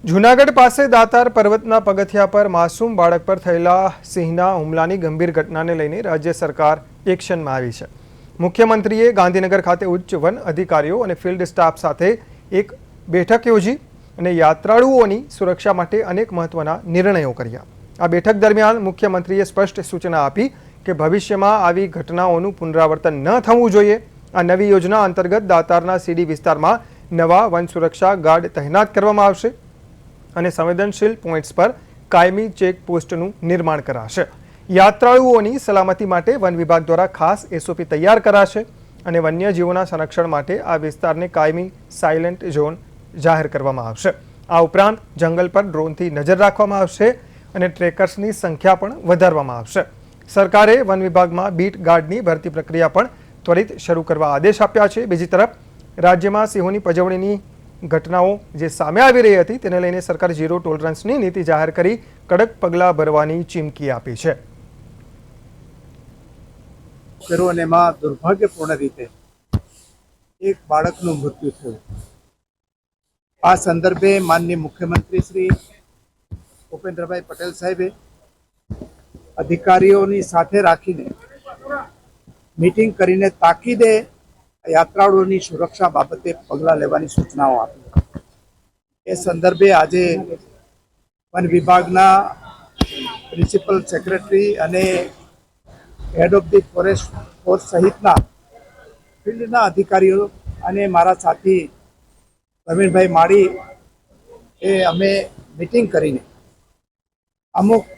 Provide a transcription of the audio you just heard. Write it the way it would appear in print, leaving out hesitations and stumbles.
જૂનાગઢ પાસે દાતાર પર્વતના પગથિયા પર માસૂમ બાળક પર થયેલા સિંહના હુમલાની ગંભીર ઘટનાને લઈને રાજ્ય સરકાર એક્શનમાં આવી છે। મુખ્યમંત્રીએ ગાંધીનગર ખાતે ઉચ્ચ વન અધિકારીઓ અને ફિલ્ડ સ્ટાફ સાથે એક બેઠક યોજી અને યાત્રાળુઓની સુરક્ષા માટે અનેક મહત્વના નિર્ણયો કર્યા। આ બેઠક દરમિયાન મુખ્યમંત્રીએ સ્પષ્ટ સૂચના આપી કે ભવિષ્યમાં આવી ઘટનાઓનું પુનરાવર્તન ન થવું જોઈએ। આ નવી યોજના અંતર્ગત દાતારના સીડી વિસ્તારમાં નવા વન સુરક્ષા ગાર્ડ તૈનાત કરવામાં આવશે અને સંવેદનશીલ પોઈન્ટ્સ પર કાયમી ચેકપોસ્ટનું નિર્માણ કરાશે। યાત્રાળુઓની સલામતી માટે વન વિભાગ દ્વારા ખાસ એસઓપી તૈયાર કરાશે અને વન્યજીવોના સંરક્ષણ માટે આ વિસ્તારને કાયમી સાયલેન્ટ ઝોન જાહેર કરવામાં આવશે। આ ઉપરાંત જંગલ પર ડ્રોનથી નજર રાખવામાં આવશે અને ટ્રેકર્સની સંખ્યા પણ વધારવામાં આવશે। સરકારે વન વિભાગમાં બીટ ગાર્ડની ભરતી પ્રક્રિયા પણ ત્વરિત શરૂ કરવા આદેશ આપ્યા છે। બીજી તરફ રાજ્યમાં સિંહોની પજવણીની ઘટનાઓ જે સામે આવી રહી હતી તેને લઈને સરકારે ઝીરો ટોલરન્સની નીતિ જાહેર કરી કડક પગલાં ભરવાની ચીમકી આપી છે। એમાં દુર્ભાગ્યપૂર્ણ રીતે એક બાળકનું મૃત્યુ થયું। આ સંદર્ભે માનનીય મુખ્યમંત્રી શ્રી ભૂપેન્દ્રભાઈ પટેલ સાહેબે અધિકારીઓની સાથે રાખીને મીટિંગ કરીને તાકીદે યાત્રાળુઓની સુરક્ષા બાબતે પગલાં લેવાની સૂચનાઓ આપી। એ સંદર્ભે આજે વન વિભાગના પ્રિન્સિપલ સેક્રેટરી અને head of the forest force સહિતના ફિલ્ડના અધિકારીઓ અને મારા સાથી પ્રવીણભાઈ માળી અમે મીટિંગ કરીને અમુક